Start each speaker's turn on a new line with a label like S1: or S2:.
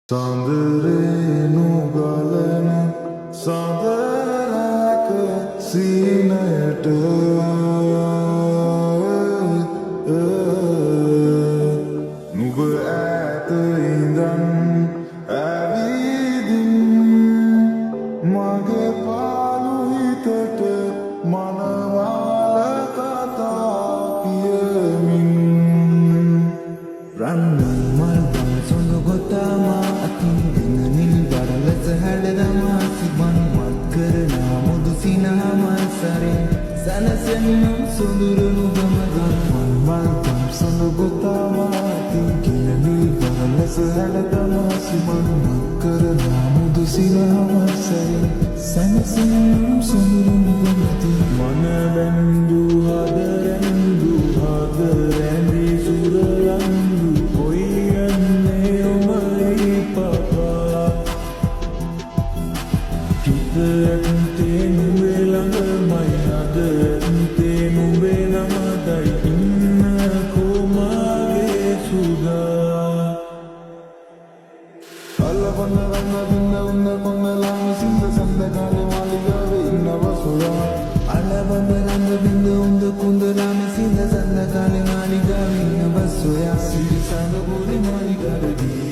S1: සඳරේනු ගලන සඳරැක සීනයට නුඹ ඈත ඉඳන් ඇවිදින් මගේ පාළු හිතට මනමාල කතා කියමින්
S2: රන්වන් මල්බන් සොඳ ගොතාමා අතින් දෙන නිල් බරලස හැඩදමා සිබන් වත් කරනා මුදු සිනහමල් සරෙන් සැනසෙන්නම් සොඳුරනු ගමගන්
S1: මල්බන් සොඳ ගොතාමා අතින් දෙන නිල් බරලස හැඩදමා සිබන් වත් කරනා මුදු සිනහමල් සරෙන් සැනසෙන්නම් සොඳුරනු ගමගන් මනවැන්දු හදරැන්දු හදරැඳි සුරලන්දු ඇත්තේ නුඹේ ළඟමයි අද ඇත්තේ නුඹේ නමදයි ඉන්නකෝ මාගේ සුදා අල්ලපන්න රන්න බින්න උන්න කොන්නලාම සින්ද සඳකාලේ මාලිගාවේ ඉන්නව සොයා
S2: අලබඳ රංග බින්ද උන්ද කුන්දලාම සින්ද සඳකාලේ මාලිගාවේ ඉන්නව සොයා
S1: සිරි සඳ පුරි මාලිගාවේ